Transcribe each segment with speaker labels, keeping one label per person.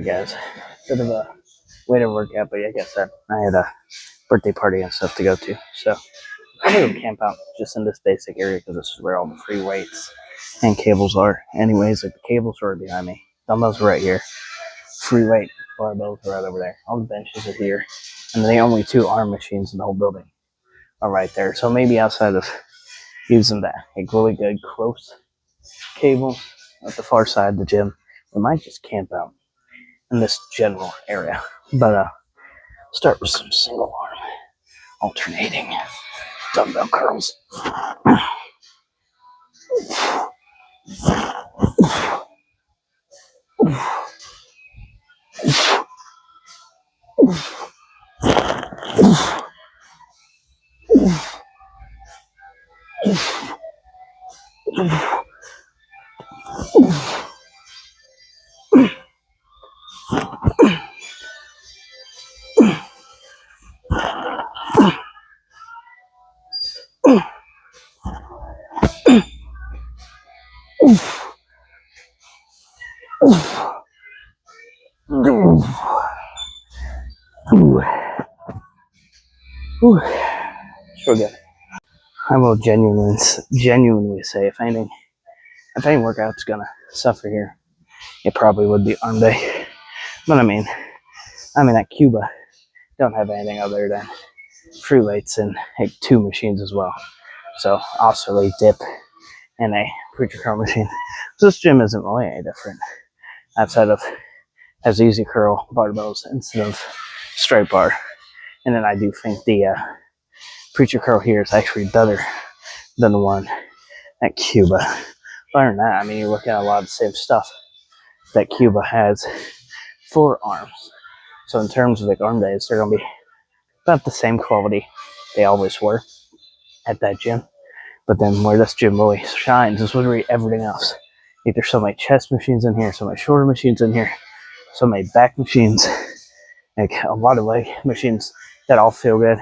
Speaker 1: Alright guys, bit of a way to work out, but like I said, I had a birthday party and stuff to go to, so I'm gonna go camp out just in this basic area because this is where all the free weights and cables are. Anyways, like the cables are right behind me, dumbbells are right here, free weight barbells are right over there, all the benches are here, and the only two arm machines in the whole building are right there. So maybe outside of using that like really good close cable at the far side of the gym, we might just camp out in this general area. But start with some single arm alternating dumbbell curls. Sure good. I will genuinely say if any workout's gonna suffer here, it probably would be arm day. But I mean at Cuba don't have anything other than free weights and like two machines as well. So oscillate, dip, and a preacher curl machine. So this gym isn't really any different outside of has easy curl barbells instead of straight bar. And then I do think the preacher curl here is actually better than the one at Cuba. Other than that, I mean, you're looking at a lot of the same stuff that Cuba has for arms. So in terms of like arm days, they're going to be about the same quality they always were at that gym. But then where this gym really shines is literally everything else. Like there's so many chest machines in here, so many shoulder machines in here, so many back machines, like a lot of leg machines that all feel good.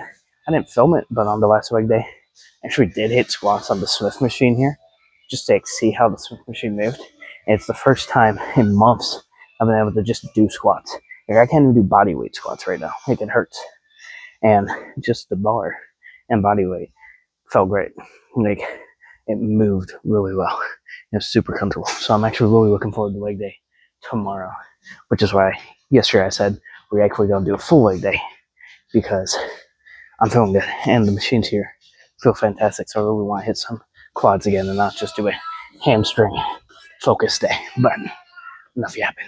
Speaker 1: I didn't film it, but on the last leg day, I actually did hit squats on the Swift machine here, just to see how the Swift machine moved. And it's the first time in months I've been able to just do squats. Like I can't even do body weight squats right now. Like it hurts. And just the bar and body weight felt great. Like it moved really well. It was super comfortable. So I'm actually really looking forward to leg day tomorrow, which is why yesterday I said we're actually going to do a full leg day because I'm feeling good and the machines here feel fantastic. So I really want to hit some quads again and not just do a hamstring focus day. But enough yapping.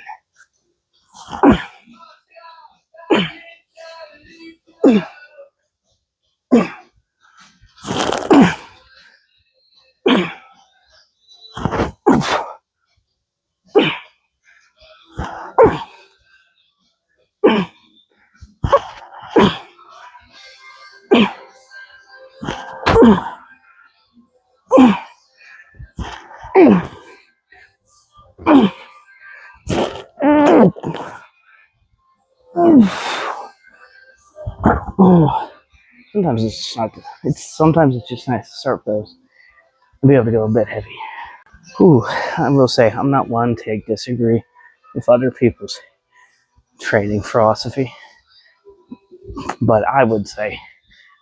Speaker 1: Sometimes it's just nice to start with those and be able to go a bit heavy. I will say I'm not one to disagree with other people's training philosophy, but I would say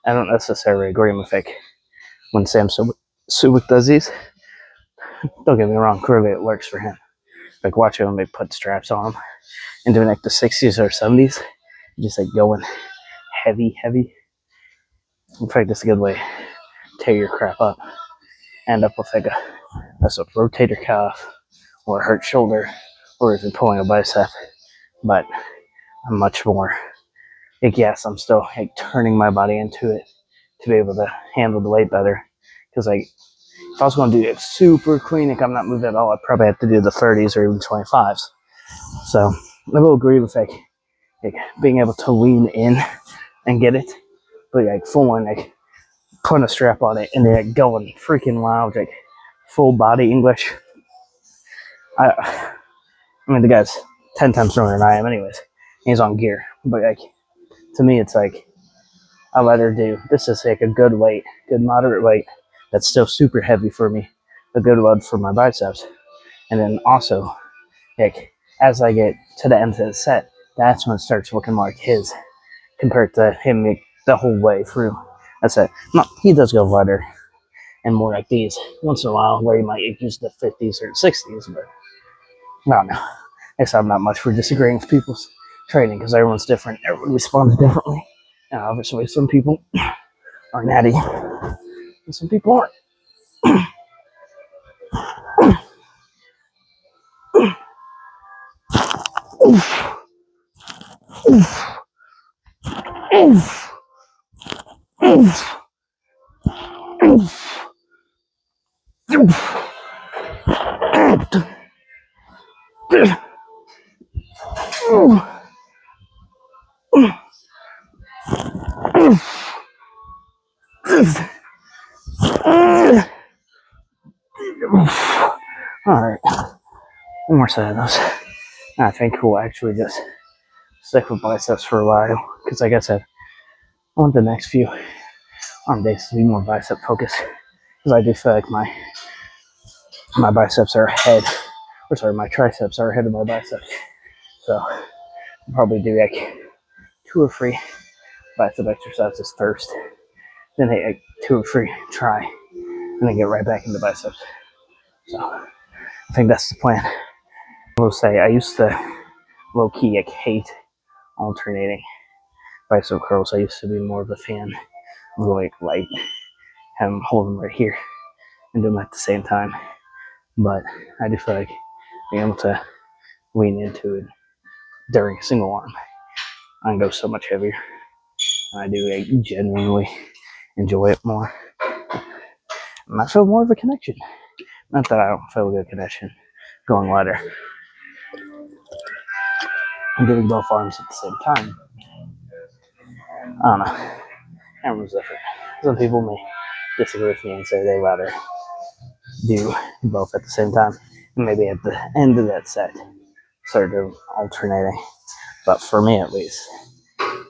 Speaker 1: I don't necessarily agree with like when Sam Subik does these. Don't get me wrong, clearly it works for him. Like watching him like put straps on him and doing like the 60s or 70s, just like going heavy. In fact, that's a good way to tear your crap up. End up with like a rotator cuff or a hurt shoulder, or if you're pulling a bicep. But I'm much more like, yes, I'm still like turning my body into it to be able to handle the weight better. Because like if I was going to do it super clean, like I'm not moving at all, I'd probably have to do the 30s or even 25s. So I will agree with like being able to lean in and get it, but like full on like putting a strap on it and then like going freaking wild, like full body English. I mean the guy's 10 times stronger than I am anyways. He's on gear, but like to me it's like I let her do this is like a good weight, good moderate weight that's still super heavy for me, a good load for my biceps, and then also like as I get to the end of the set, that's when it starts looking like his compared to him the whole way through. That's it. No, he does go lighter and more like these once in a while, where he might use the 50s or 60s, but I don't know. I guess I'm not much for disagreeing with people's training because everyone's different. Everyone responds differently. And obviously, some people are natty and some people aren't. Alright, one more set of those. I think we'll actually just stick with biceps for a while because, like I said, I want the next few arm days to be more bicep focused because I do feel like my biceps are ahead, or sorry, my triceps are ahead of my biceps. So I'll probably do like 2 or 3 bicep exercises first, then hit like 2 or 3 try, and then get right back into biceps. So I think that's the plan. I will say I used to low key like hate alternating bicep curls. I used to be more of a fan of like have them hold them right here and do them at the same time. But I do feel like being able to lean into it during a single arm, I can go so much heavier. And I do like, genuinely enjoy it more. And I feel more of a connection. Not that I don't feel a good connection going lighter and doing both arms at the same time. I don't know. Everyone's different. Some people may disagree with me and say they rather do both at the same time. And maybe at the end of that set, start doing alternating. But for me, at least,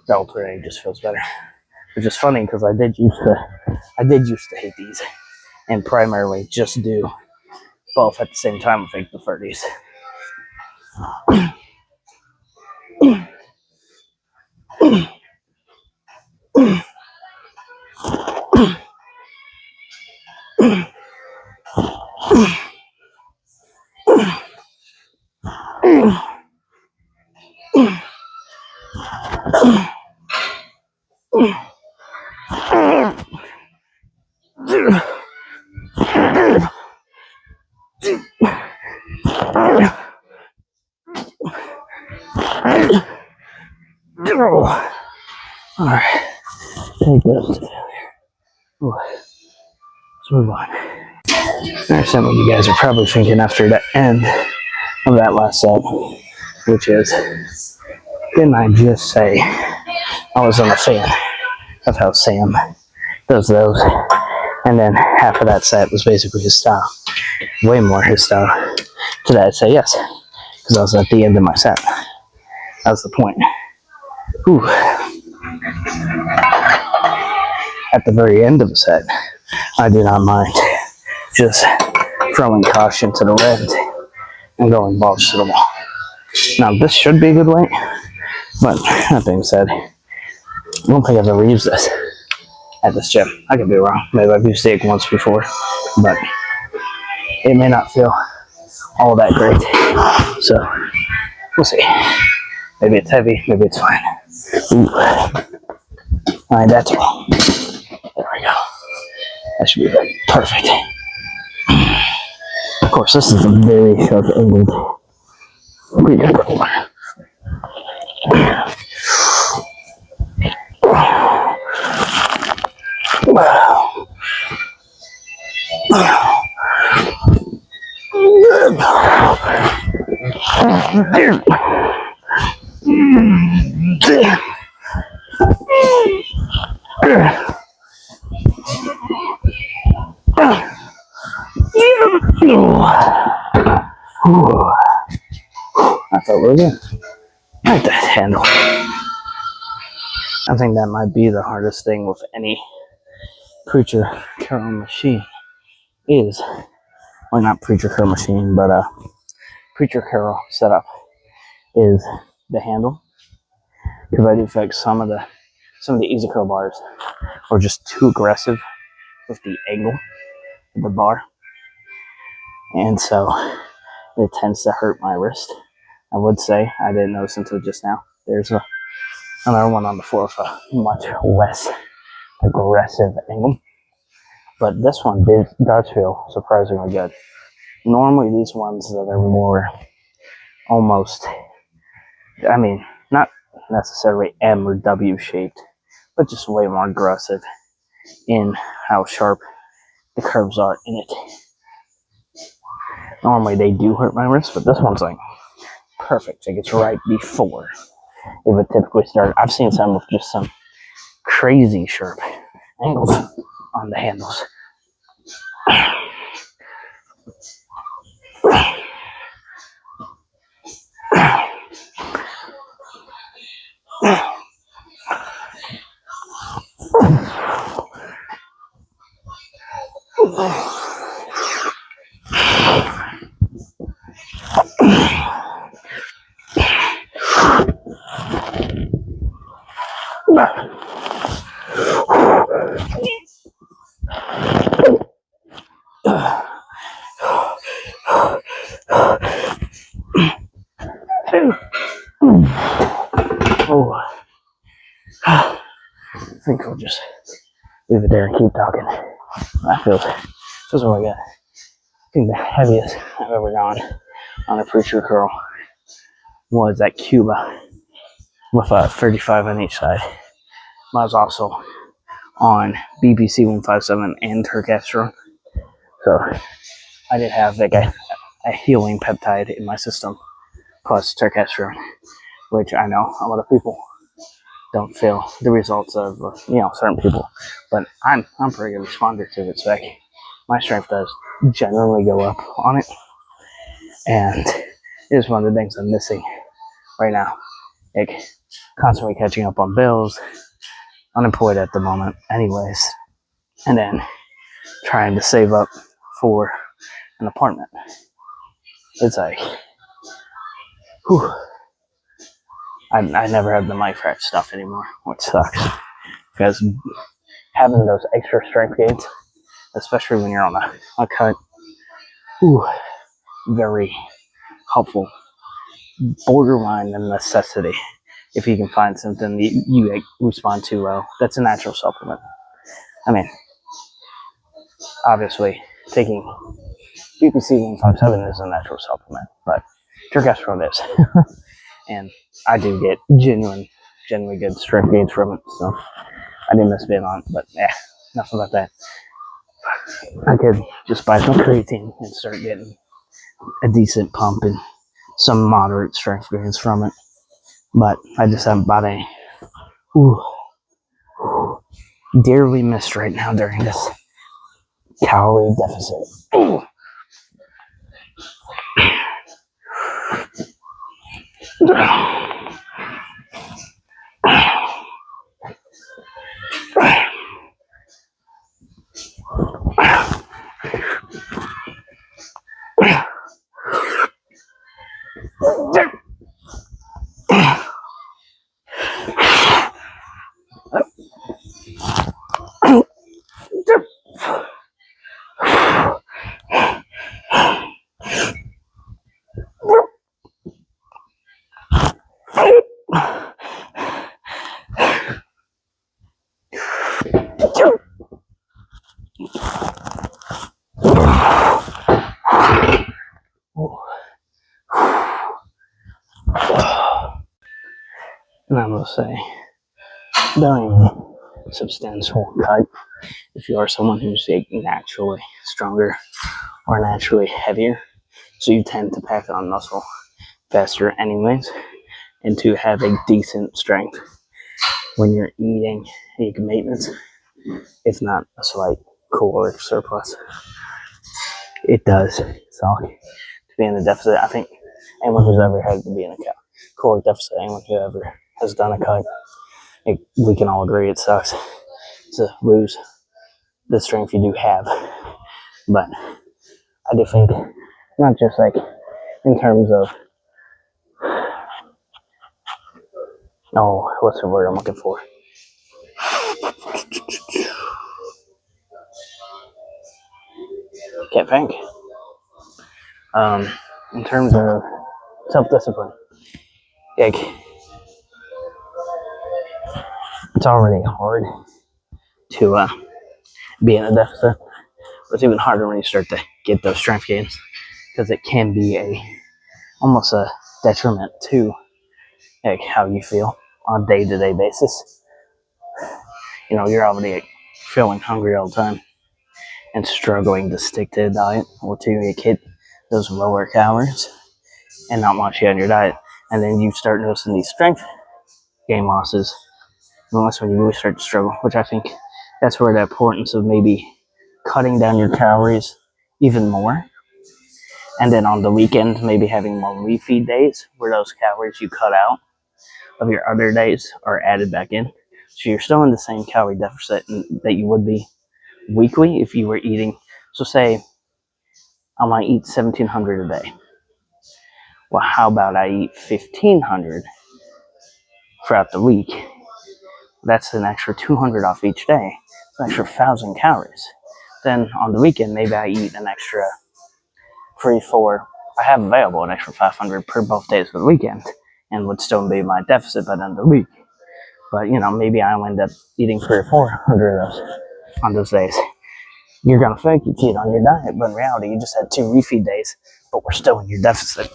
Speaker 1: the alternating just feels better. Which is funny because I did used to hate these and primarily just do both at the same time with like the 30s. Alright, take those. Let's move on. There's something you guys are probably thinking after the end of that last set, which is, didn't I just say I wasn't a fan of how Sam does those? And then half of that set was basically his style. Way more his style. Today I'd say yes, because I was at the end of my set. That was the point. Whew. At the very end of the set, I do not mind just throwing caution to the wind and going balls to the wall. Now, this should be a good weight, but that being said, I don't think I've ever used this at this gym. I could be wrong. Maybe I've used it once before, but it may not feel all that great. So, we'll see. Maybe it's heavy, maybe it's fine. Ooh. Alright, that's all. There we go. That should be perfect. Of course, this is a very sharp angled rear roll. I felt really good. I like that handle. I think that might be the hardest thing with any preacher curl machine is, well, not preacher curl machine, but preacher curl setup is the handle, because I do think some of the Easy Curl bars are just too aggressive with the angle of the bar, and so it tends to hurt my wrist. I would say I didn't notice until just now. There's another one on the floor with a much less aggressive angle, but this one does feel surprisingly good. Normally, these ones that are more almost, I mean, not necessarily M or W shaped, but just way more aggressive in how sharp the curves are in it. Normally, they do hurt my wrist, but this one's like perfect. Like it's right before it would typically start. I've seen some with just some crazy sharp angles on the handles. Oh, I think we'll just leave it there and keep talking. That feels really good. I think the heaviest I've ever gone on a preacher curl was at Cuba with a 35 on each side. I was also on BBC 157 and Turkestron, so I did have like a healing peptide in my system plus Turkestron, which I know a lot of people don't feel the results of, certain people, but I'm a pretty good responder to it. So like, my strength does generally go up on it, and it is one of the things I'm missing right now. Like constantly catching up on bills, unemployed at the moment, anyways, and then trying to save up for an apartment. It's like, whew. I never have the money for that stuff anymore, which sucks. Because having those extra strength gains, especially when you're on a cut, very helpful. Borderline a necessity if you can find something that you respond to well. That's a natural supplement. I mean, obviously, taking BBC 157 is a natural supplement, but Turkestron is. And I do get genuinely good strength gains from it, so I didn't miss a bit on it, but enough about that. I could just buy some creatine and start getting a decent pump and some moderate strength gains from it, but I just haven't bought any. Dearly missed right now during this calorie deficit. And I will say, during substantial cut, if you are someone who's naturally stronger or naturally heavier, so you tend to pack on muscle faster anyways, and to have a decent strength when you're eating maintenance, if not a slight caloric surplus. It does. So to be in a deficit, I think anyone who's ever had to be in a caloric deficit, anyone who ever has done a cut, we can all agree it sucks to lose the strength you do have. But I do think, not just like in terms of Oh, what's the word I'm looking for? Can't think. In terms of self-discipline, like, it's already hard to be in a deficit, but it's even harder when you start to get those strength gains, because it can be almost a detriment to like how you feel on a day-to-day basis. You're already like, feeling hungry all the time and struggling to stick to a diet or to hit those lower calories and not much on your diet. And then you start noticing these strength gain losses. And that's when you really start to struggle, which I think that's where the importance of maybe cutting down your calories even more. And then on the weekend, maybe having more refeed days where those calories you cut out of your other days are added back in. So you're still in the same calorie deficit that you would be weekly if you were eating. So say I want to eat 1,700 a day. Well, how about I eat 1,500 throughout the week? That's an extra 200 off each day. It's an extra 1,000 calories. Then on the weekend, maybe I eat an extra 3, 4. I have available an extra 500 per both days of the weekend, and would still be my deficit by the end of the week. But maybe I'll end up eating 300 or 400 of those on those days. You're gonna think you cheat on your diet, but in reality, you just had 2 refeed days, but we're still in your deficit.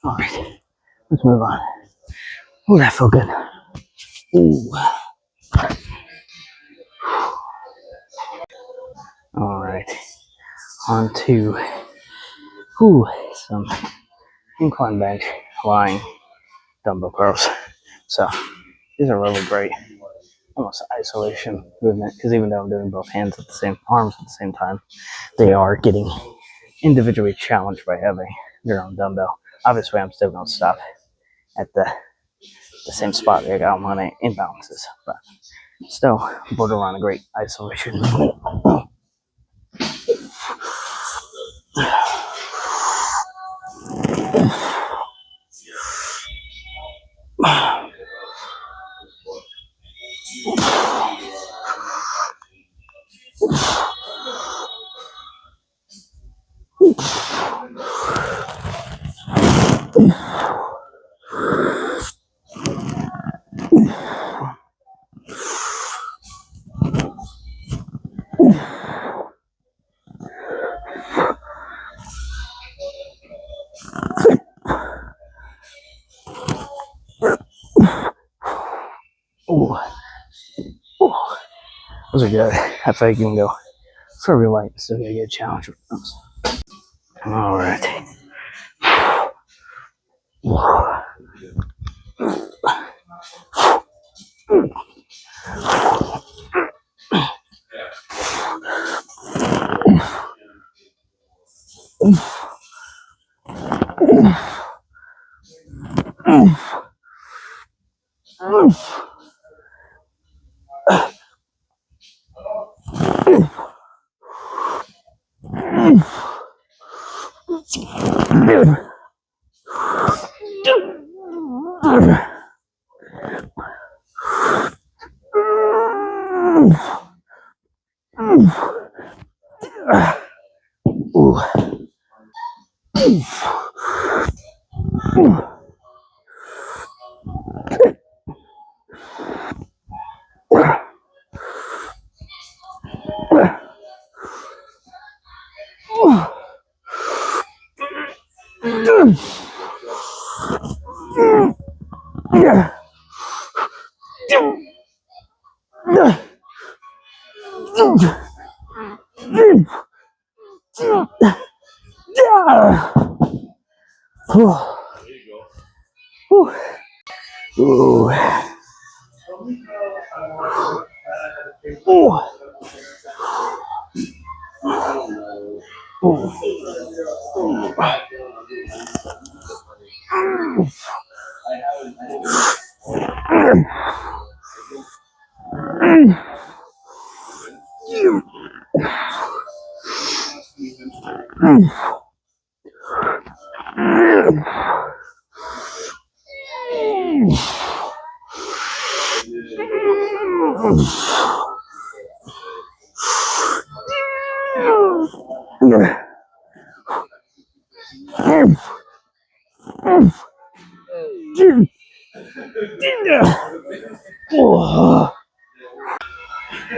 Speaker 1: All right, let's move on. Ooh, that felt good. Ooh. All right, on to some incline bench, lying dumbbell curls. So these are really great, almost isolation movement, because even though I'm doing both arms at the same time, they are getting individually challenged by having their own dumbbell. Obviously, I'm still going to stop at the same spot. I got my imbalances, but still borderline a great isolation movement. Ooh. Ooh. Those are good. I feel like you can go fairly light and still get a good challenge with those. All right. Ooh. Ooh. Ooh. Ooh.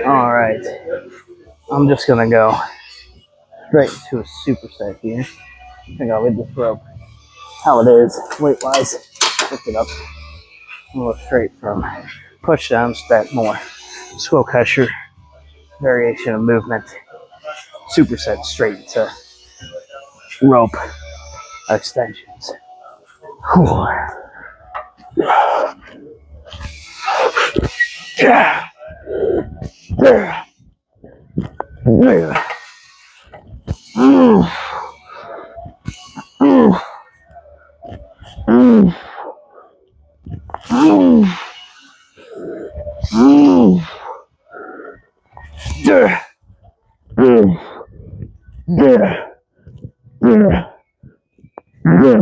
Speaker 1: All right, I'm just gonna go straight to a superset here. I think I'll leave this rope how it is, weight wise. Lift it up. We'll go straight from push down, step more. Skull crusher, variation of movement, superset straight to rope extensions. Whew. Yeah. Yeah. Yeah. Mm. Mm. Mm. Mm. Mm. Yeah. Mm. Yeah. Yeah. Yeah.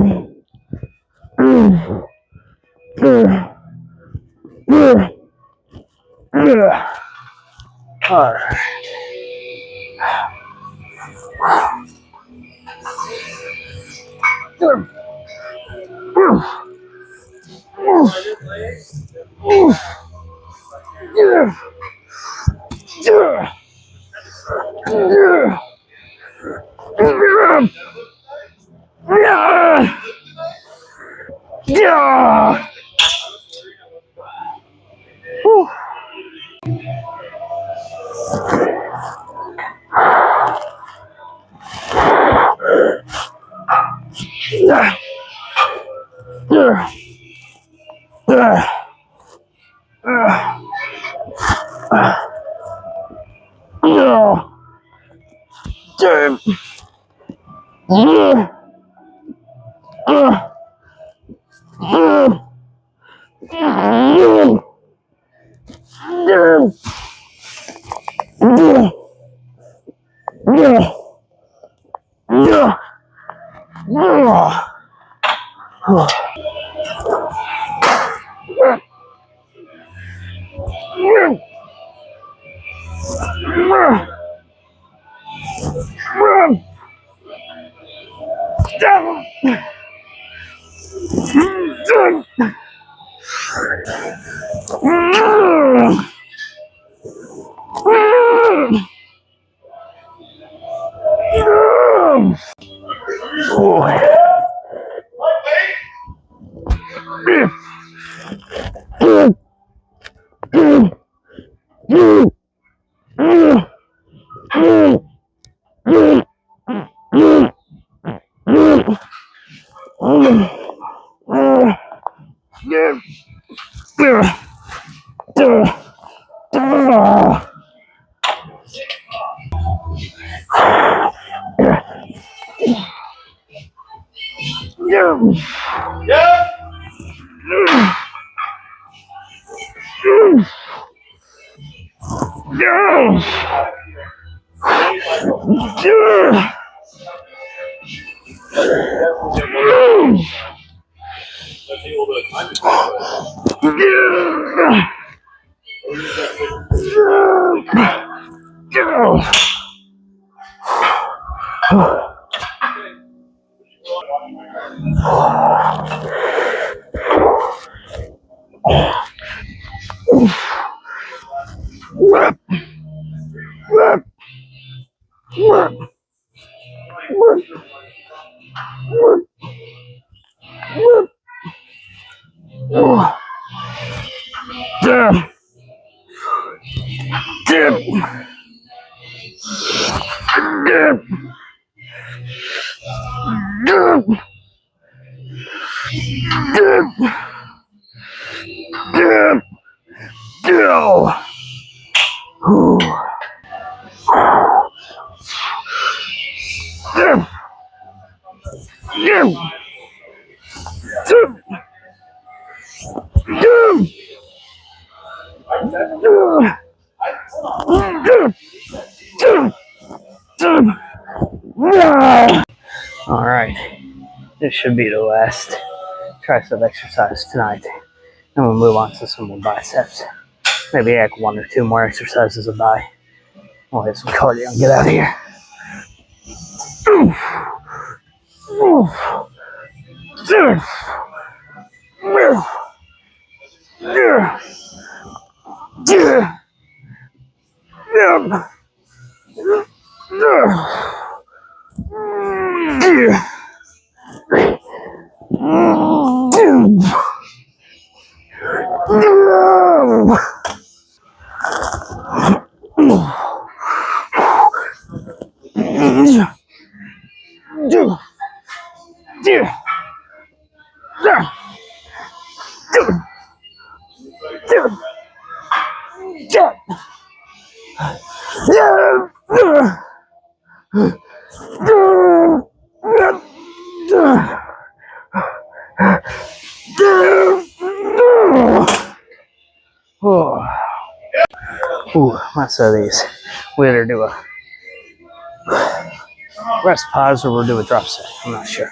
Speaker 1: Mm. Yeah. Yeah. Yeah. All right. Yeah. All right, this should be the last tricep exercise tonight. And we'll move on to some more biceps. Maybe like one or two more exercises of bi. We'll hit some cardio and get out of here. Ooh, let's do these. We either do a rest pause or we'll do a drop set. I'm not sure.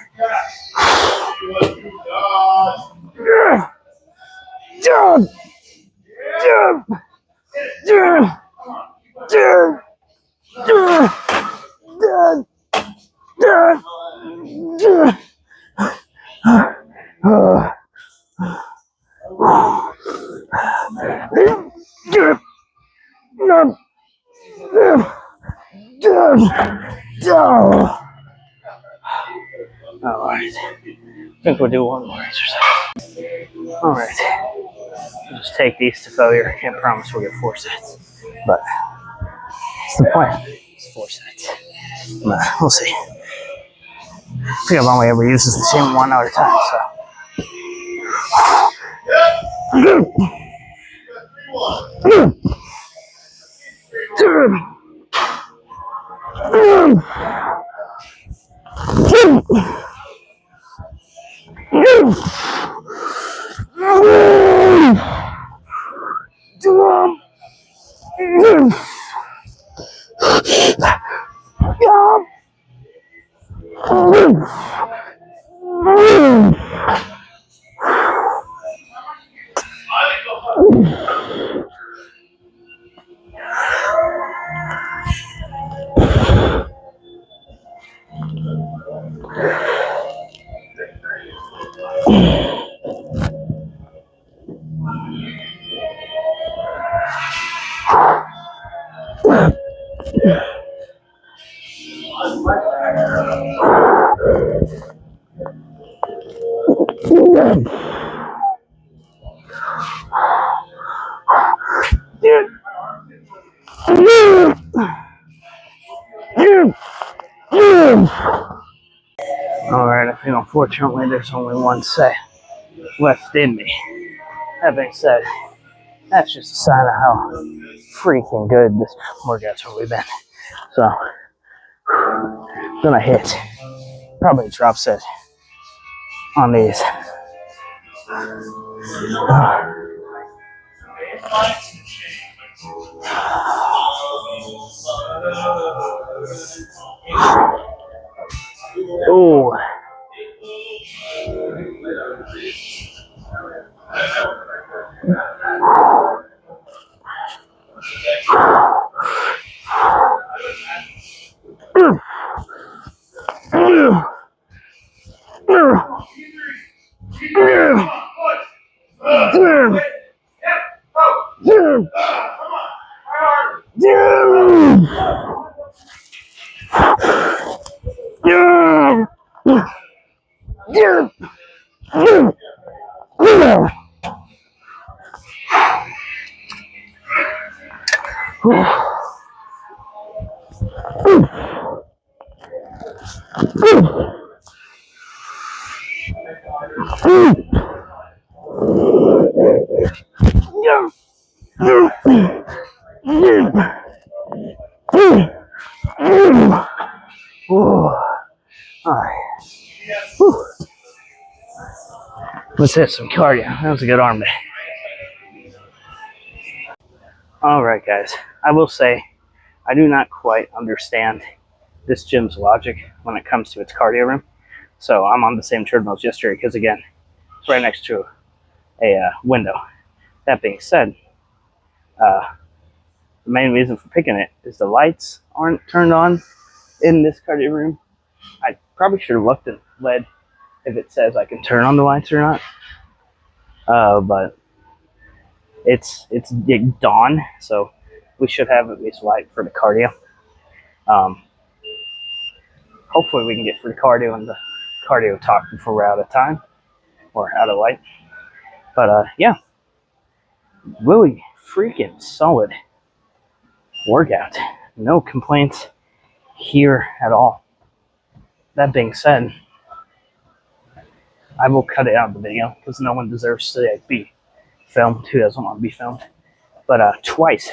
Speaker 1: All right. I think we'll do one more exercise. All right. We'll just take these to failure. Can't promise we'll get 4 sets, but it's the plan. It's 4 sets. But we'll see. I think I've only ever used this machine one other time, so. Alright, I think unfortunately there's only one set left in me. That being said, that's just a sign of how freaking good this workout's really been. So, gonna hit probably a drop set on these. Ooh. Alright. Let's hit some cardio. That was a good arm day. Alright, guys. I will say, I do not quite understand this gym's logic when it comes to its cardio room. So I'm on the same treadmill as yesterday because, again, it's right next to a window. That being said, the main reason for picking it is the lights aren't turned on in this cardio room. I probably should have looked and led if it says I can turn on the lights or not. But it's dawn, so we should have at least light for the cardio. Hopefully we can get free cardio and the cardio talk before we're out of time or out of light. But yeah, really freaking solid workout. No complaints here at all. That being said, I will cut it out of the video because no one deserves to be filmed who doesn't want to be filmed. But twice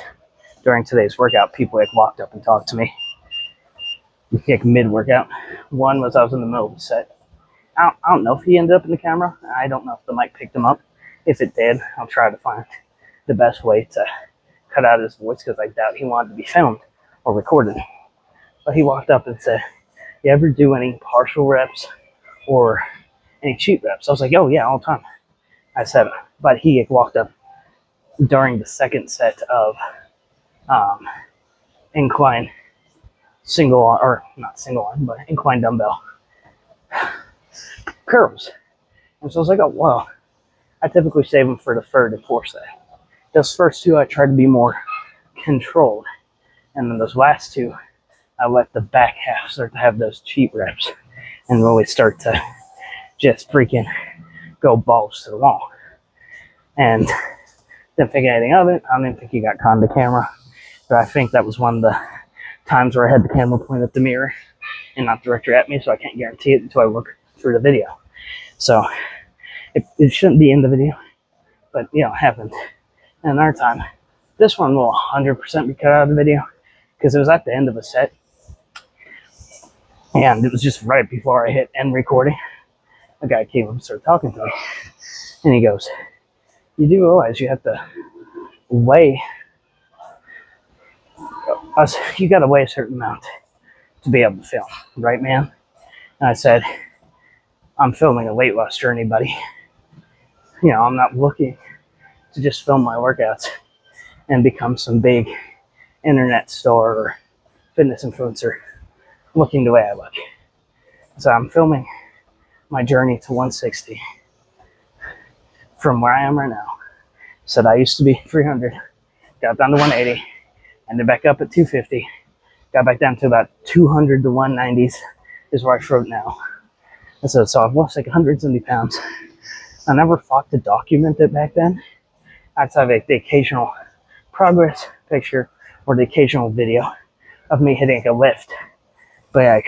Speaker 1: during today's workout, people walked up and talked to me mid-workout. One was I was in the middle of the set. I don't know if he ended up in the camera. I don't know if the mic picked him up. If it did, I'll try to find the best way to cut out his voice because I doubt he wanted to be filmed or recorded. But he walked up and said, "You ever do any partial reps or any cheat reps?" I was like, "Oh yeah, all the time." I said, but he walked up during the second set of incline single arm, or not single arm, but incline dumbbell curls. And so I was like, oh, well, I typically save them for the third and fourth set. Those first two, I tried to be more controlled. And then those last two, I let the back half start to have those cheat reps and really start to just freaking go balls to the wall. And didn't think anything of it. I didn't think he got caught on the camera. But I think that was one of the times where I had the camera pointed at the mirror and not directly at me, so I can't guarantee it until I look through the video. So it shouldn't be in the video, but you know, it happened. And another time, this one will 100% be cut out of the video because it was at the end of a set. And it was just right before I hit end recording. A guy came up and started talking to me. And he goes, "You do realize you have to weigh, you got to weigh a certain amount to be able to film, right, man?" And I said, "I'm filming a weight loss journey, buddy. You know, I'm not looking to just film my workouts and become some big internet star or fitness influencer looking the way I look. So I'm filming my journey to 160 from where I am right now. Said I used to be 300, got down to 180, ended back up at 250, got back down to about 200 to 190s is where I float now." I said, so I've lost like 170 pounds. I never thought to document it back then. I'd have the occasional progress picture or the occasional video of me hitting a lift. But like,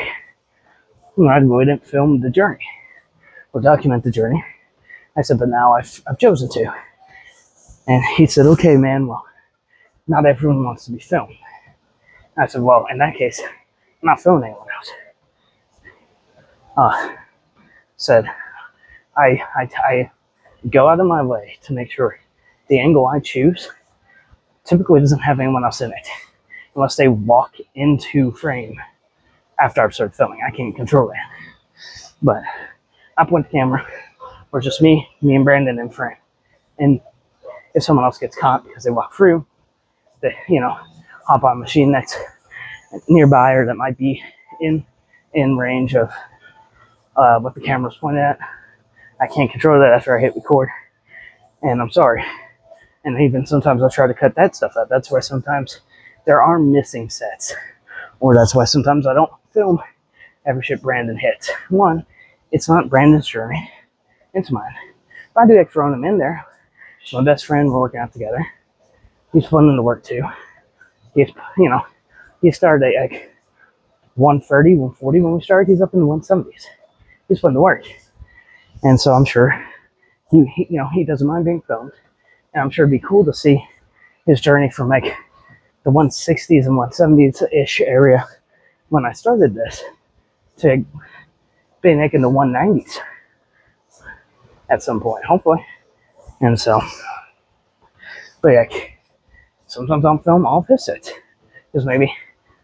Speaker 1: you know, I really didn't film the journey or document the journey. I said, but now I've chosen to. And he said, "Okay, man, well, not everyone wants to be filmed." I said, well, in that case, I'm not filming anyone else. Said, I go out of my way to make sure the angle I choose typically doesn't have anyone else in it, unless they walk into frame after I've started filming. I can't control that. But I point the camera, or just me and Brandon in frame. And if someone else gets caught because they walk through, they, you know, hop on a machine that's nearby or that might be in range of what the camera's pointed at. I can't control that after I hit record, and I'm sorry. And even sometimes I'll try to cut that stuff out. That's why sometimes there are missing sets, or that's why sometimes I don't film every shit Brandon hits. One, it's not Brandon's journey, it's mine. But I do like throwing him in there. He's my best friend, we're working out together. He's fun in the work too. He's, you know, he started at like 130, 140 when we started. He's up in the 170s. He's fun to work. And so I'm sure he you know, he doesn't mind being filmed. And I'm sure it'd be cool to see his journey from like the 160s and 170s-ish area when I started this to being like in the 190s at some point, hopefully. And so, but like, sometimes I'll film all of his sets because maybe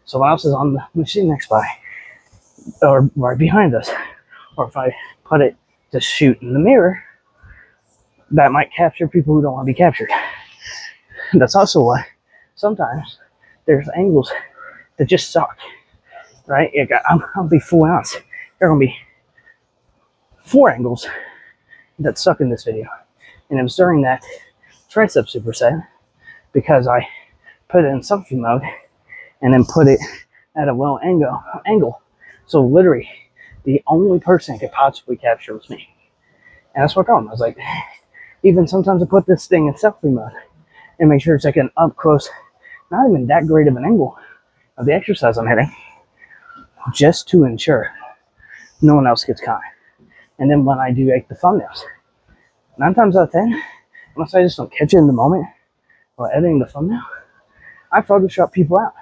Speaker 1: someone else is on the machine next by or right behind us. Or if I put it to shoot in the mirror, that might capture people who don't want to be captured. That's also why sometimes there's angles that just suck, right? I'll be full honest. There are going to be 4 angles that suck in this video. And it was during that tricep superset because I put it in selfie mode and then put it at a low angle. So literally, the only person I could possibly capture was me. And that's what I told him. I was like, even sometimes I put this thing in selfie mode and make sure it's like an up close, not even that great of an angle of the exercise I'm hitting, just to ensure no one else gets caught. And then when I do like the thumbnails, 9 times out of 10, unless I just don't catch it in the moment while editing the thumbnail, I Photoshop people out.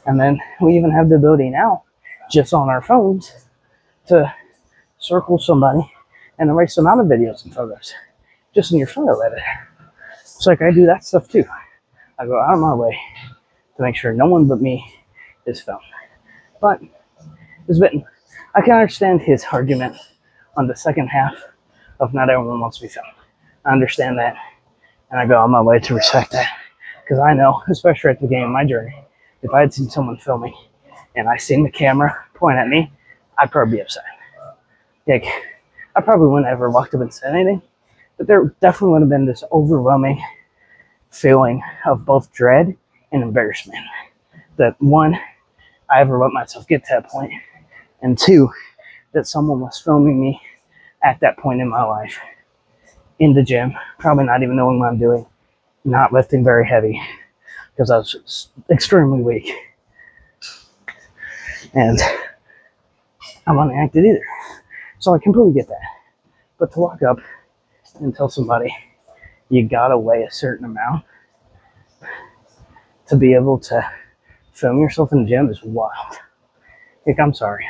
Speaker 1: And then we even have the ability now, just on our phones, to circle somebody and erase them out of videos and photos, just in your photo editor. So like I do that stuff too. I go out of my way to make sure no one but me is filmed. But I can understand his argument on the second half of not everyone wants to be filmed. I understand that, and I go on my way to respect that. Because I know, especially at the beginning of my journey, if I had seen someone filming and I seen the camera point at me, I'd probably be upset. Like, I probably wouldn't have ever walked up and said anything, but there definitely would have been this overwhelming feeling of both dread and embarrassment. That 1, I ever let myself get to that point, and 2, that someone was filming me at that point in my life in the gym, probably not even knowing what I'm doing, not lifting very heavy because I was extremely weak, and I wasn't acted either. So I completely get that. But to walk up and tell somebody you gotta weigh a certain amount to be able to film yourself in the gym is wild. Like, I'm sorry,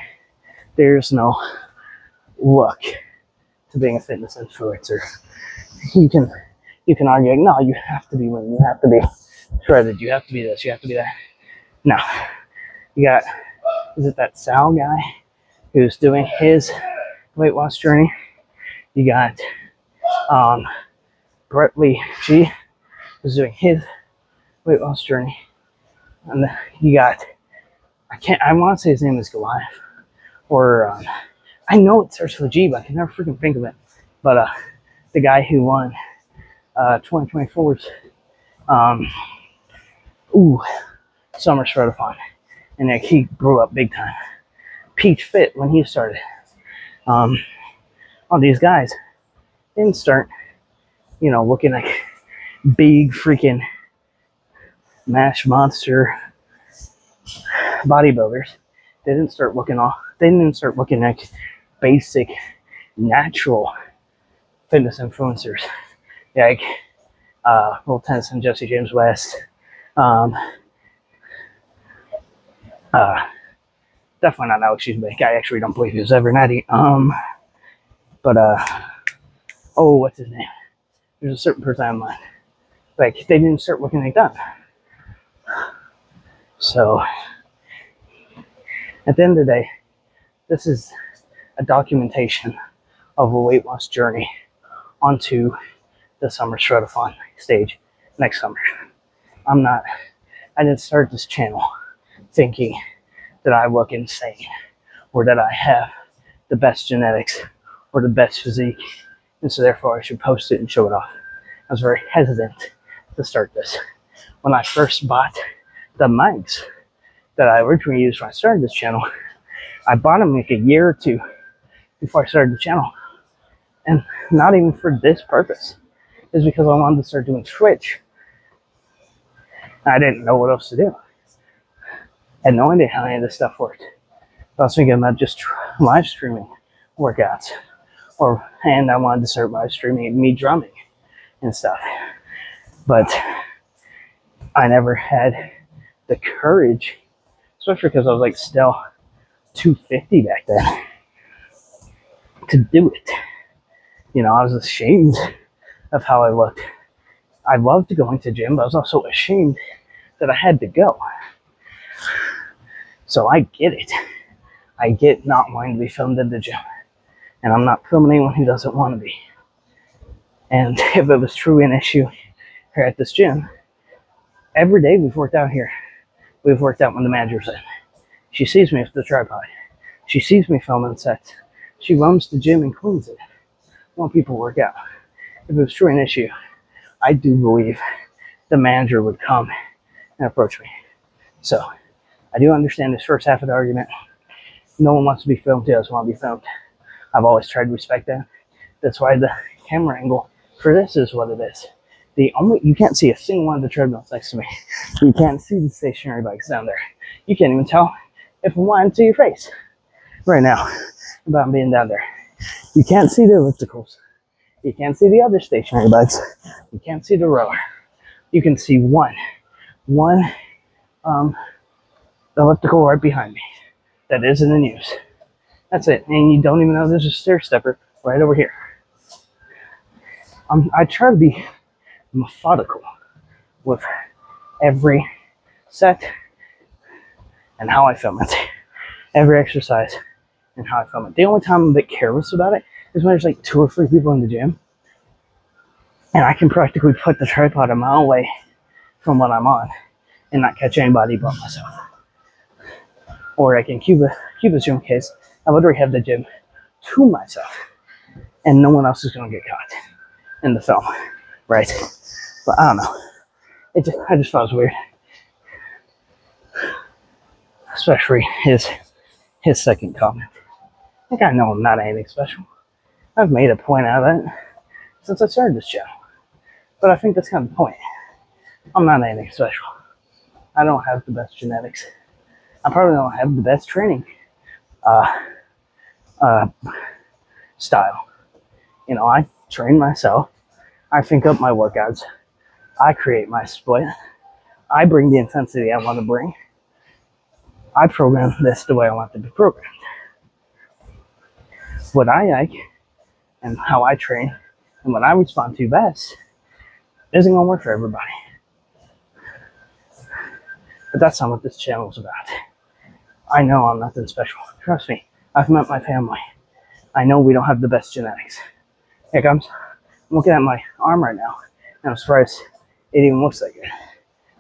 Speaker 1: there's no look to being a fitness influencer. You can argue, like, no, you have to be lean, you have to be shredded, you have to be this, you have to be that. No, you got, is it that Sal guy who's doing his weight loss journey? You got Brett Lee G who's doing his weight loss journey, and you got, I want to say his name is Goliath, or I know it starts with a G, but I can never freaking think of it. But the guy who won 2024's Summer Shredathon, and like, he grew up big time. Peach Fit when he started. All these guys didn't start, looking like big freaking mash monster bodybuilders. They didn't start looking like basic natural fitness influencers like Will Tennyson, Jesse James West, definitely not Alex Shoesback. I actually don't believe he was ever natty. But what's his name? There's a certain person in mind. Like, they didn't start looking like that. So at the end of the day, this is a documentation of a weight loss journey onto the Summer Shredathon stage next summer. I didn't start this channel thinking that I look insane or that I have the best genetics or the best physique, and so therefore I should post it and show it off. I was very hesitant to start this. When I first bought the mics that I originally used when I started this channel, I bought them like a year or 2 before I started the channel, and not even for this purpose. It's because I wanted to start doing Twitch. I didn't know what else to do. I had no idea how any of this stuff worked. I was thinking about just live streaming workouts, and I wanted to start live streaming me drumming. and stuff. But I never had the courage, especially because I was like still 250 back then, to do it. You know, I was ashamed of how I looked. I loved going to gym, but I was also ashamed that I had to go. So I get it. I get not wanting to be filmed in the gym. And I'm not filming anyone who doesn't want to be. And if it was truly an issue here at this gym, every day we've worked out here. We've worked out when the manager's in. She sees me with the tripod. She sees me filming sets. She roams the gym and cleans it while people work out. If it was truly an issue, I do believe the manager would come and approach me. So I do understand this first half of the argument. No one wants to be filmed, he doesn't want to be filmed. I've always tried to respect that. That's why the camera angle for this is what it is. You can't see a single one of the treadmills next to me. You can't see the stationary bikes down there. You can't even tell if I'm lying to your face right now about being down there. You can't see the ellipticals. You can't see the other stationary bikes. You can't see the rower. You can see one elliptical right behind me that isn't in use. That's it. And you don't even know there's a stair stepper right over here. I try to be methodical with every set and how I film it. Every exercise and how I film it. The only time I'm a bit careless about it is when there's like 2 or 3 people in the gym and I can practically put the tripod a mile away from what I'm on and not catch anybody but myself. Or I can Cuba's gym case, I literally have the gym to myself and no one else is going to get caught in the film, right? But I don't know. I just thought it was weird. Especially his second comment. I think I know I'm not anything special. I've made a point out of it since I started this channel. But I think that's kind of the point. I'm not anything special. I don't have the best genetics. I probably don't have the best training style. You know, I train myself. I think up my workouts. I create my split. I bring the intensity I want to bring. I program this the way I want it to be programmed. What I like and how I train and what I respond to best isn't going to work for everybody. But that's not what this channel is about. I know I'm nothing special. Trust me, I've met my family. I know we don't have the best genetics. Heck, I'm looking at my arm right now, and I'm surprised it even looks like it.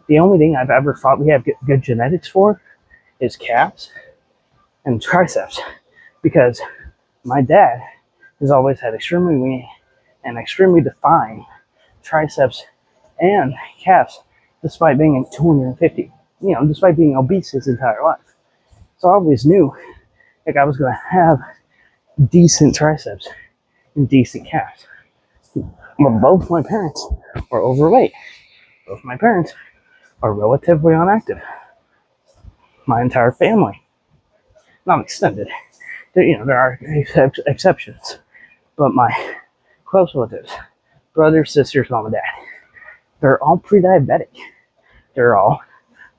Speaker 1: The only thing I've ever thought we have good genetics for is calves and triceps, because my dad has always had extremely lean and extremely defined triceps and calves, despite being 250, despite being obese his entire life. So I always knew like I was going to have decent triceps and decent calves. But both my parents are overweight. Both my parents are relatively inactive. My entire family, not extended. There are exceptions, but my close relatives, brothers, sisters, mom, and dad, they're all pre-diabetic. They're all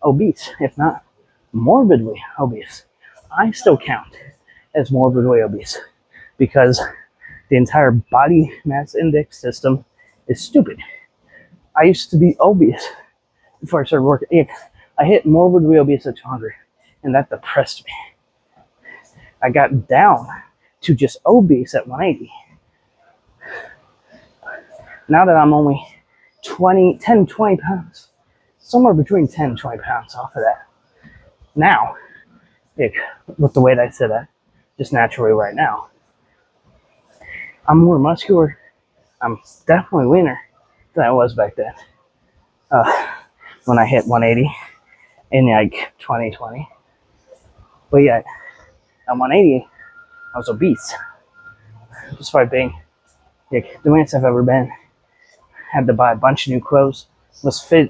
Speaker 1: obese, if not morbidly obese. I still count as morbidly obese because the entire body mass index system is stupid. I used to be obese before I started working. I hit morbidly obese at 200, and that depressed me. I got down to just obese at 180. Now that I'm only 20 pounds, somewhere between 10 and 20 pounds off of that. Now, with the weight I sit at, just naturally right now, I'm more muscular. I'm definitely leaner than I was back then. When I hit 180 in like 2020. But yeah, at 180, I was obese. Despite being the leanest I've ever been. Had to buy a bunch of new clothes.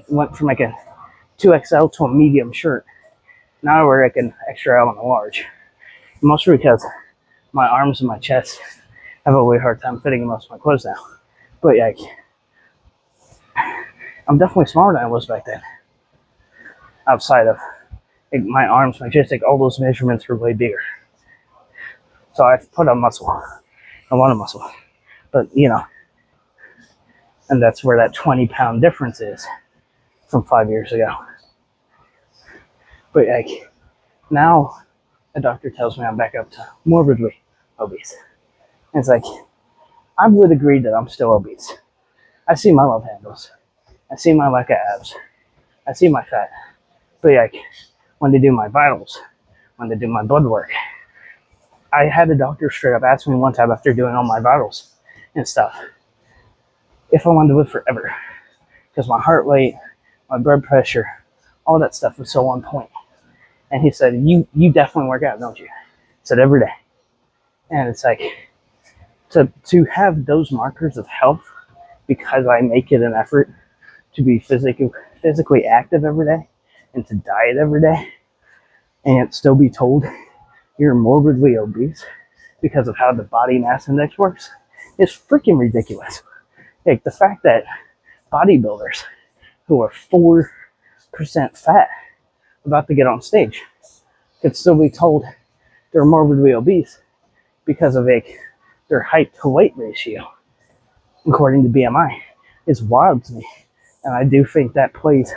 Speaker 1: Went from like a 2XL to a medium shirt. Now I wear like an extra L and a large. Mostly because my arms and my chest have a way hard time fitting in most of my clothes now. But like, I'm definitely smarter than I was back then. Outside of like, my arms, my chest, like all those measurements were way bigger. So I've put on muscle, a lot of muscle. But and that's where that 20-pound difference is from 5 years ago. But like now, a doctor tells me I'm back up to morbidly obese. And it's like I would agree that I'm still obese. I see my love handles. I see my lack of abs. I see my fat. But like when they do my vitals, when they do my blood work, I had a doctor straight up ask me one time after doing all my vitals and stuff if I wanted to live forever. Because my heart rate, my blood pressure, all that stuff was so on point. And he said, you definitely work out, don't you? I said, every day. And it's like, to have those markers of health because I make it an effort to be physically active every day and to diet every day and still be told you're morbidly obese because of how the body mass index works is freaking ridiculous. Like the fact that bodybuilders who are 4% fat about to get on stage could still be told they're morbidly obese because of their height to weight ratio, according to BMI, is wild to me. And I do think that plays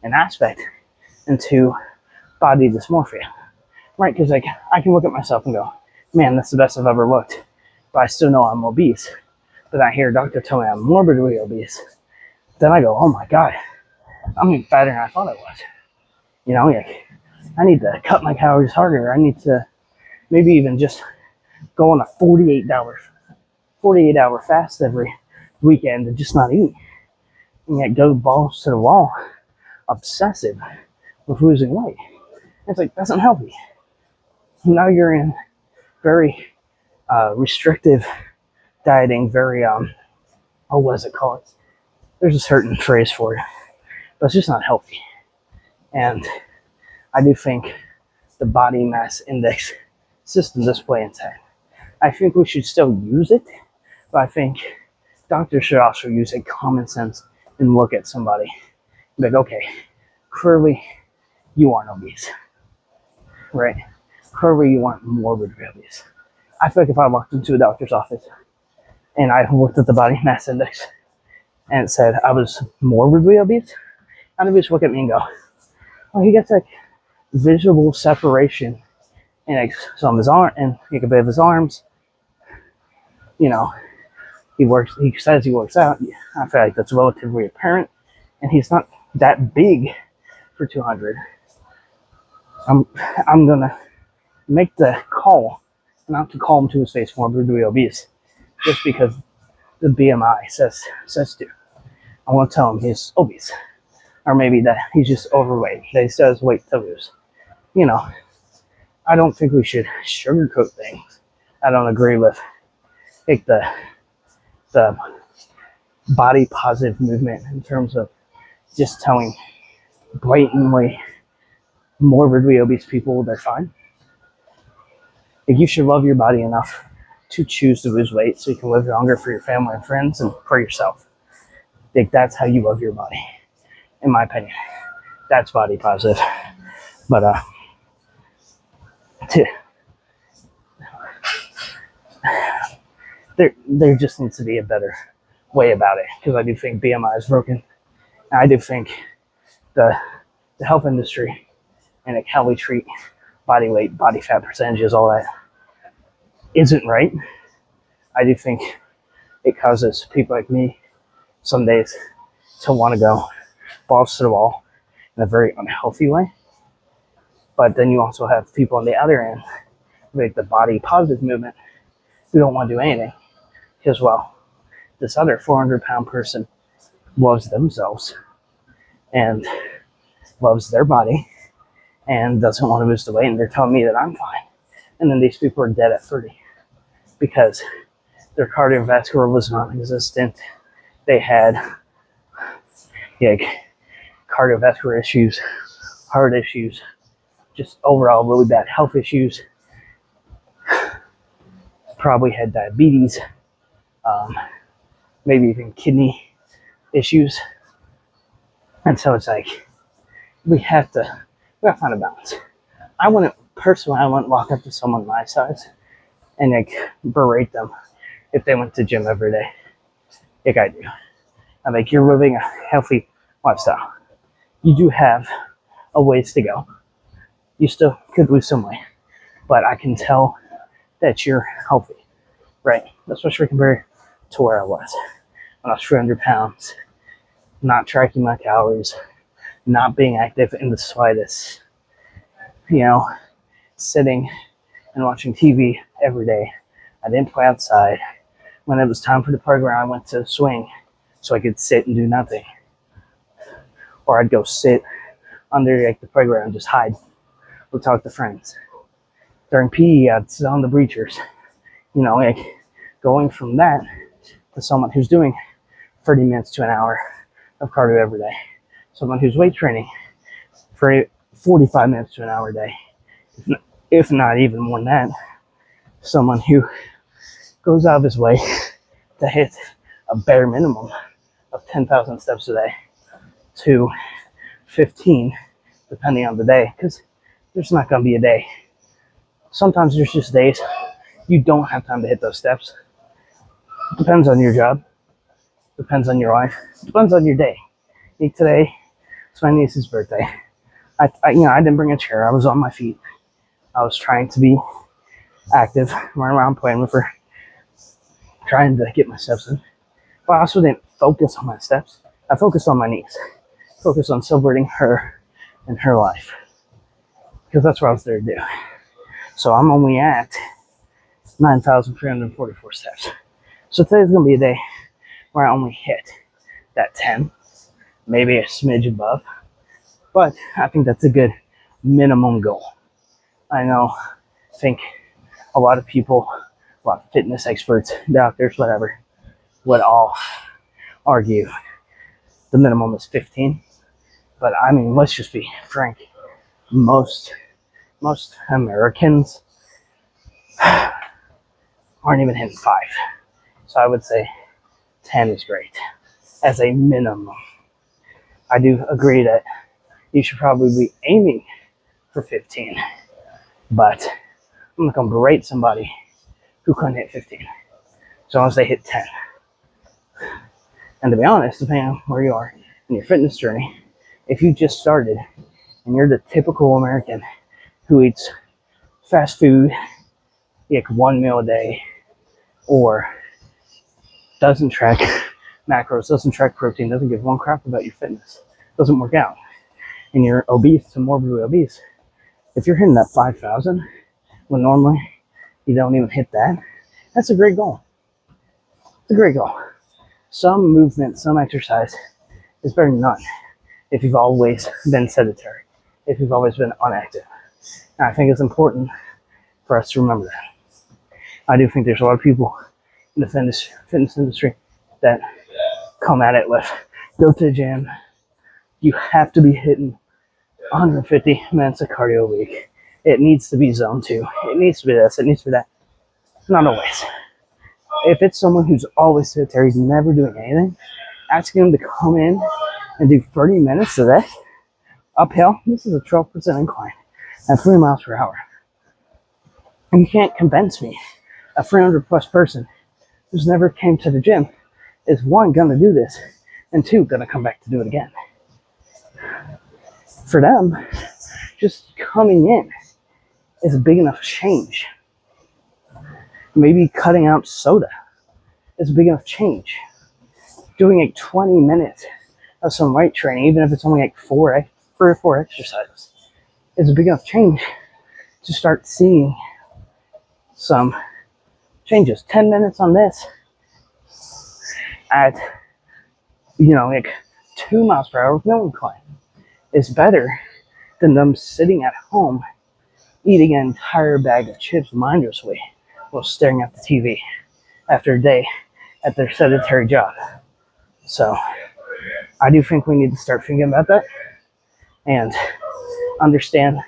Speaker 1: an aspect into body dysmorphia, right? Because like I can look at myself and go, man, that's the best I've ever looked, but I still know I'm obese. But I hear a doctor tell me I'm morbidly obese. Then I go, oh my God, I'm even fatter than I thought I was. Like I need to cut my calories harder. I need to maybe even just go on a 48-hour fast every weekend and just not eat. And yet go balls to the wall, obsessive with losing weight. It's like, that's unhealthy. Now you're in very restrictive dieting, very, what is it called? There's a certain phrase for it, but it's just not healthy. And I do think the body mass index system does play into it. I think we should still use it, but I think doctors should also use a common sense and look at somebody and be like, okay, clearly you aren't obese, right? Clearly you aren't morbidly obese. I feel like if I walked into a doctor's office and I looked at the body mass index and it said I was morbidly obese, I'd just look at me and go, oh, he gets like visible separation in like some of his arm and like a bit of his arms. He says he works out. I feel like that's relatively apparent. And he's not that big for 200. I'm gonna make the call not to call him to his face morbidly obese just because the BMI says to. I won't tell him he's obese. Or maybe that he's just overweight, that he still has weight to lose. I don't think we should sugarcoat things. I don't agree with like the body positive movement in terms of just telling blatantly morbidly obese people they're fine. Like, you should love your body enough to choose to lose weight so you can live longer for your family and friends and for yourself. Like, that's how you love your body, in my opinion. That's body positive. But there just needs to be a better way about it, because I do think BMI is broken. And I do think the health industry and like how we treat body weight, body fat percentages, all that isn't right. I do think it causes people like me some days to want to go balls to the wall in a very unhealthy way. But then you also have people on the other end, like the body positive movement, who don't want to do anything because, well, this other 400-pound person loves themselves and loves their body and doesn't want to lose the weight, and they're telling me that I'm fine. And then these people are dead at 30 because their cardiovascular was non-existent. They had cardiovascular issues, heart issues, just overall really bad health issues. Probably had diabetes, maybe even kidney issues. And so it's like, we have to find a balance. I wouldn't walk up to someone my size and like berate them if they went to gym every day, like I do. I'm like, you're living a healthy lifestyle. You do have a ways to go. You still could lose some weight, but I can tell that you're healthy, right? Especially compared to where I was when I was 300 pounds, not tracking my calories, not being active in the slightest, sitting and watching TV every day. I didn't play outside. When it was time for the playground, I went to the swing so I could sit and do nothing. Or I'd go sit under like the playground and just hide or talk to friends. During PE, I'd sit on the bleachers. Like going from that to someone who's doing 30 minutes to an hour of cardio every day. Someone who's weight training for 45 minutes to an hour a day. If not even more than that. Someone who goes out of his way to hit a bare minimum of 10,000 steps a day to 15, depending on the day, because there's not going to be a day. Sometimes there's just days you don't have time to hit those steps. Depends on your job, depends on your life, depends on your day. Like today, it's my niece's birthday. I didn't bring a chair. I was on my feet. I was trying to be active, running around playing with her, trying to get my steps in. But I also didn't focus on my steps. I focused on my niece. Focused on celebrating her and her life. Because that's what I was there to do. So I'm only at 9,344 steps. So today's going to be a day where I only hit that 10, maybe a smidge above. But I think that's a good minimum goal. I think a lot of people, a lot of fitness experts, doctors, whatever, would all argue the minimum is 15. But I mean, let's just be frank. Most Americans aren't even hitting 5. So I would say 10 is great as a minimum. I do agree that you should probably be aiming for 15. But I'm not going to berate somebody who couldn't hit 15. So long as they hit 10. And to be honest, depending on where you are in your fitness journey, if you just started and you're the typical American who eats fast food, like one meal a day, or doesn't track macros, doesn't track protein, doesn't give one crap about your fitness, doesn't work out, and you're obese to morbidly obese, if you're hitting that 5,000 when normally you don't even hit that, that's a great goal. It's a great goal. Some movement, some exercise is better than none if you've always been sedentary, if you've always been inactive. And I think it's important for us to remember that. I do think there's a lot of people in the fitness industry that come at it with, go to the gym, you have to be hitting 150 minutes of cardio a week. It needs to be zone 2. It needs to be this. It needs to be that. Not always. If it's someone who's always sedentary, who's never doing anything, asking them to come in and do 30 minutes of that uphill, this is a 12% incline at 3 miles per hour. And you can't convince me a 300 plus person who's never came to the gym is 1, going to do this, and 2, going to come back to do it again. For them, just coming in is a big enough change. Maybe cutting out soda is a big enough change. Doing like 20 minutes of some weight training, even if it's only like 3 or 4 exercises, is a big enough change to start seeing some changes. 10 minutes on this at, like 2 miles per hour with no incline is better than them sitting at home eating an entire bag of chips mindlessly while staring at the TV after a day at their sedentary job. So I do think we need to start thinking about that and understand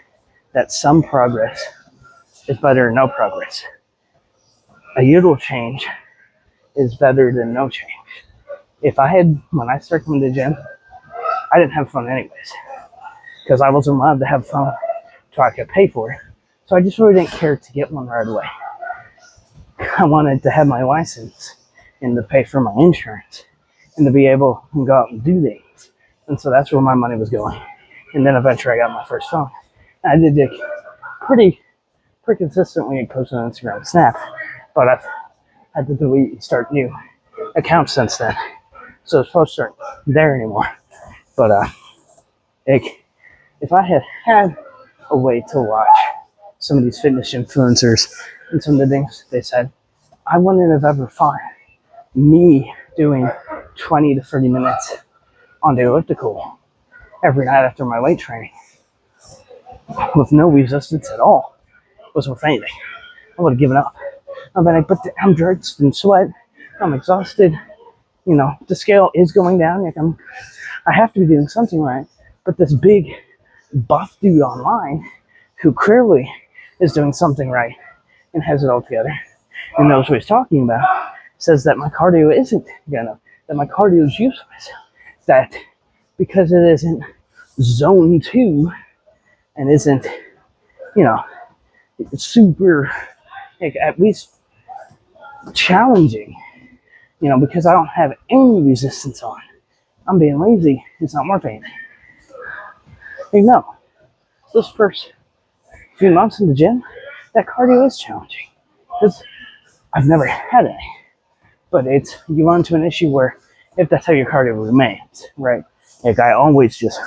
Speaker 1: that some progress is better than no progress. A little change is better than no change. When I started coming to the gym, I didn't have fun anyways because I wasn't allowed to have fun till I could pay for it. So I just really didn't care to get one right away. I wanted to have my license and to pay for my insurance and to be able to go out and do things. And so that's where my money was going. And then eventually I got my first phone. I did it pretty consistently posting on Instagram and Snap, but I've had to delete and start new accounts since then. So it's supposed to start there anymore. But if I had a way to watch some of these fitness influencers and some of the things they said, I wouldn't have ever thought me doing 20 to 30 minutes on the elliptical every night after my weight training with no resistance at all was worth anything. I would have given up. I've been like, but I'm drenched in sweat. I'm exhausted. You know, the scale is going down. Like I have to be doing something right. But this big buff dude online who clearly is doing something right and has it all together and knows what he's talking about says that my cardio isn't good enough, that my cardio is useless, that because it isn't zone 2 and isn't, you know, super, like, at least challenging, you know, because I don't have any resistance on. I'm being lazy. It's not worth anything. Like, no. Those first few months in the gym, that cardio is challenging. Because I've never had any. But you run into an issue where if that's how your cardio remains, right? Like, I always just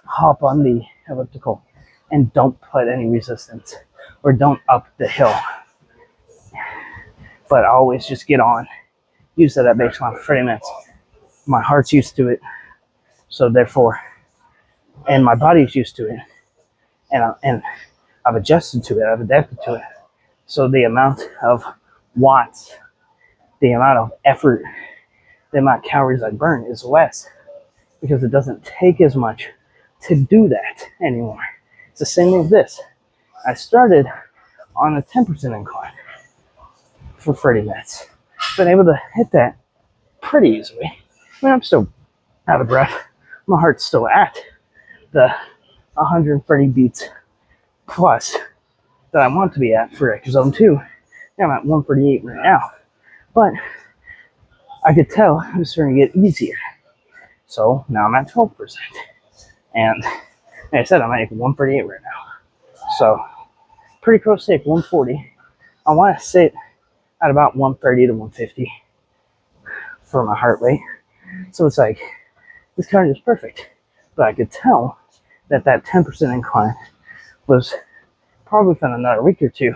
Speaker 1: hop on the elliptical and don't put any resistance or don't up the hill. But I always just get on, use that at baseline for 30 minutes. My heart's used to it, so therefore, and my body's used to it, and I've adjusted to it, I've adapted to it. So the amount of watts, the amount of effort, the amount of calories I burn is less because it doesn't take as much to do that anymore. It's the same with this. I started on a 10% incline for 30 minutes. Been able to hit that pretty easily. I mean, I'm still out of breath. My heart's still at the 130 beats plus that I want to be at for zone 2. I'm at 138 right now. But I could tell it was starting to get easier. So now I'm at 12%. And like I said, I'm at 138 right now. So pretty close to 140. I want to sit at about 130 to 150 for my heart rate. So it's like, this cardio is perfect. But I could tell that 10% incline was probably within another week or two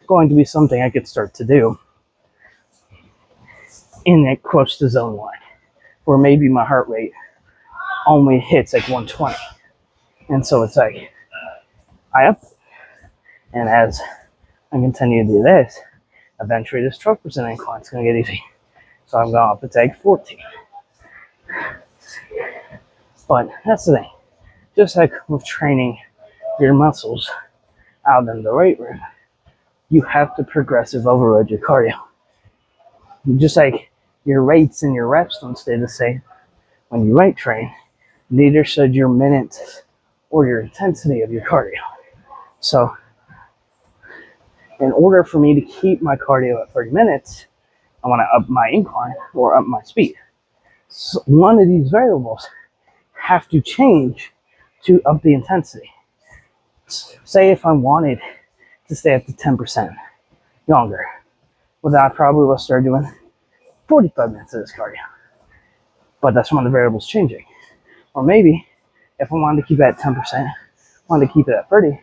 Speaker 1: going to be something I could start to do in it close to zone 1, where maybe my heart rate only hits like 120. And so it's like, I up it. And as I continue to do this, eventually this 12% incline is going to get easy. So I'm going up to take 14. But that's the thing. Just like with training your muscles out in the weight room, you have to progressive overload your cardio. Just like your rates and your reps don't stay the same when you weight train, neither should your minutes or your intensity of your cardio. So in order for me to keep my cardio at 30 minutes, I want to up my incline or up my speed. So one of these variables have to change to up the intensity. Say if I wanted to stay at the 10% longer, well, then I probably will start doing 45 minutes of this cardio. But that's one of the variables changing. Or maybe if I wanted to keep it at 10%, wanted to keep it at 30,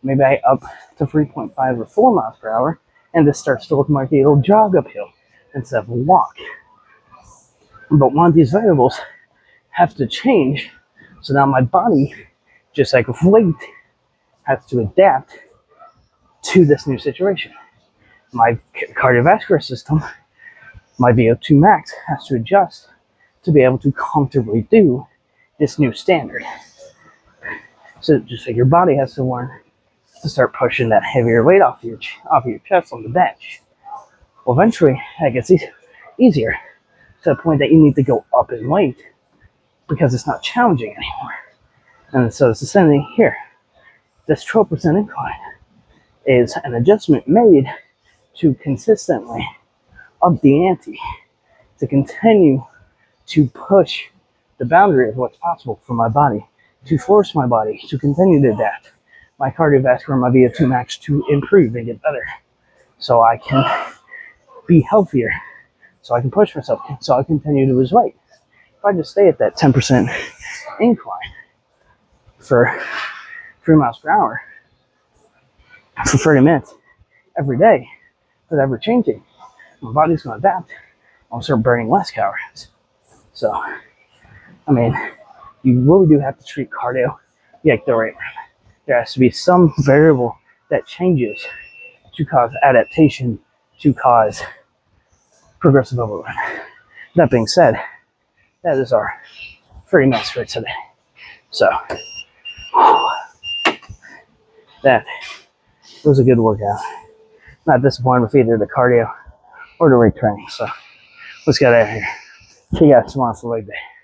Speaker 1: maybe I up to 3.5 or 4 miles per hour, and this starts to look like it'll jog uphill instead of a walk. But one of these variables have to change, so now my body, just like with weight, has to adapt to this new situation. My cardiovascular system, my VO2 max, has to adjust to be able to comfortably do this new standard. So just like your body has to learn to start pushing that heavier weight off your chest on the bench. Well, eventually that gets easier to the point that you need to go up in weight because it's not challenging anymore. And so it's ascending here. This 12% incline is an adjustment made to consistently up the ante, to continue to push the boundary of what's possible for my body, to force my body to continue to adapt my cardiovascular, my VO2 max to improve and get better, so I can be healthier, so I can push myself, so I continue to lose weight. If I just stay at that 10% incline for 3 miles per hour for 30 minutes every day, without ever changing, my body's going to adapt. I'll start burning less calories. So, I mean, you really do have to treat cardio like the right rhythm. There has to be some variable that changes to cause adaptation, to cause progressive overload. That being said, that is our 30 minutes for today. So, that was a good workout. Not disappointed with either the cardio or the weight training. So, let's get out of here. See you guys tomorrow for leg day.